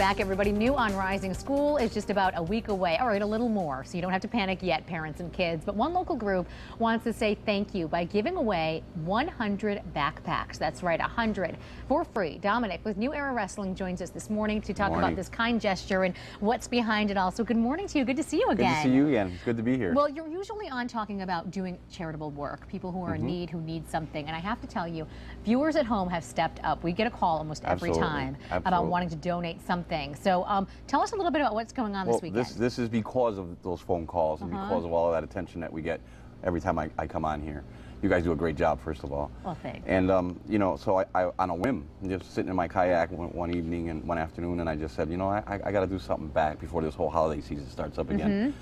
back, everybody. New on Rising. School is just about a week away. All right, a little more, so you don't have to panic yet, parents and kids. But one local group wants to say thank you by giving away 100 backpacks. That's right, 100 for free. Dominic with New Era Wrestling joins us this morning to talk about this kind gesture and what's behind it all. So good morning to you. Good to see you again. Good to see you again. It's good to be here. Well, you're usually on talking about doing charitable work, people who are in need, who need something. And I have to tell you, viewers at home have stepped up. We get a call almost every time about wanting to donate something. So tell us a little bit about what's going on this weekend. This is because of those phone calls and because of all of that attention that we get every time I come on here. You guys do a great job, first of all. Well, thanks. And, you know, so I on a whim, just sitting in my kayak one evening and one afternoon, and I just said, you know, I got to do something back before this whole holiday season starts up again.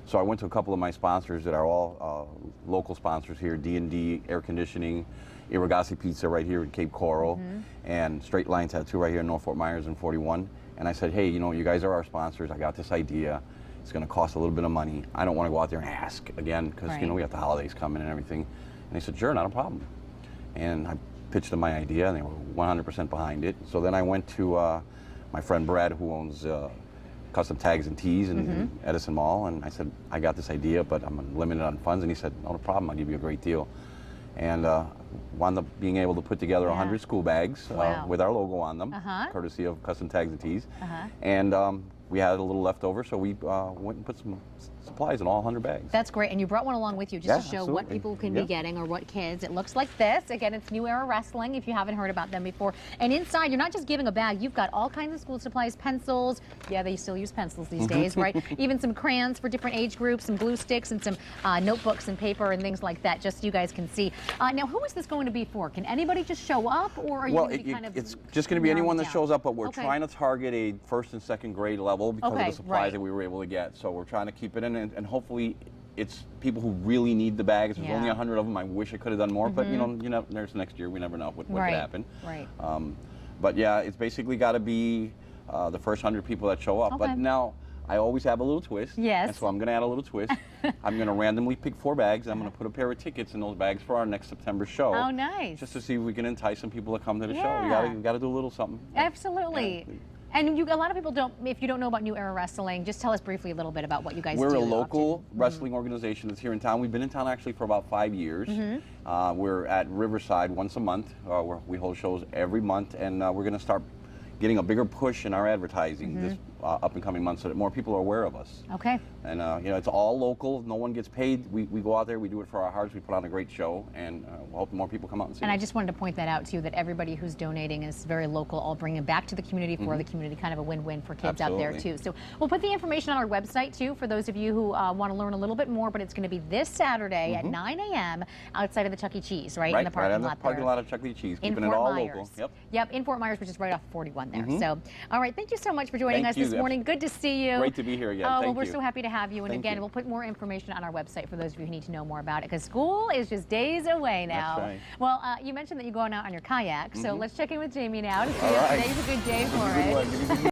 So I went to a couple of my sponsors that are all local sponsors here, D&D Air Conditioning, Irrigasi Pizza right here in Cape Coral, and Straight Line Tattoo right here in North Fort Myers in 41. And I said, hey, you know, you guys are our sponsors. I got this idea. It's going to cost a little bit of money. I don't want to go out there and ask again because, you know, we have the holidays coming and everything. And they said, sure, not a problem. And I pitched them my idea, and they were 100% behind it. So then I went to my friend Brad, who owns Custom Tags and Tees in Edison Mall, and I said, I got this idea, but I'm limited on funds. And he said, no problem, I'll give you a great deal. And wound up being able to put together 100 school bags with our logo on them, courtesy of Custom Tags and Tees. And we had a little left over, so we went and put some supplies in all 100 bags. That's great, and you brought one along with you just to show what people can be getting, or what kids. It looks like this. Again, it's New Era Wrestling, if you haven't heard about them before. And inside, you're not just giving a bag, you've got all kinds of school supplies, pencils. Yeah, they still use pencils these days, right? Even some crayons for different age groups, some glue sticks, and some notebooks and paper and things like that, just so you guys can see. Now, who is this going to be for? Can anybody just show up, or are you going to be kind of... It's just going to be anyone that shows up, but we're trying to target a first and second grade level because of the supplies that we were able to get. So we're trying to keep it in, and hopefully it's people who really need the bags. There's only 100 of them. I wish I could have done more, but you know, there's next year. We never know what could happen. But yeah, it's basically got to be the first 100 people that show up. But now I always have a little twist. And so I'm going to add a little twist. I'm going to randomly pick 4 bags. I'm going to put a pair of tickets in those bags for our next September show. Oh, nice. Just to see if we can entice some people to come to the show. We got to do a little something. Absolutely. And a lot of people don't, if you don't know about New Era Wrestling, just tell us briefly a little bit about what you guys do. We're a local wrestling organization that's here in town. We've been in town actually for about 5 years. We're at Riverside once a month. We hold shows every month, and we're going to start getting a bigger push in our advertising this up and coming month so that more people are aware of us. And you know, it's all local. No one gets paid. We go out there. We do it for our hearts. We put on a great show, and we'll hope more people come out and see. And I just wanted to point that out too, that everybody who's donating is very local, all bringing it back to the community for the community, kind of a win-win for kids out there too. So we'll put the information on our website too for those of you who want to learn a little bit more. But it's going to be this Saturday at 9 a.m. outside of the Chuck E. Cheese, right in the parking lot. Parking lot of Chuck E. Cheese, keeping it all local. Yep, in Fort Myers, which is right off 41 there. So, all right, thank you so much for joining us this morning. Good to see you. Great to be here again. Oh, well, we're so happy to have you. And again, we'll put more information on our website for those of you who need to know more about it, because school is just days away now. That's right. Well, you mentioned that you're going out on your kayak, so let's check in with Jamie now to see if today's a good day for it.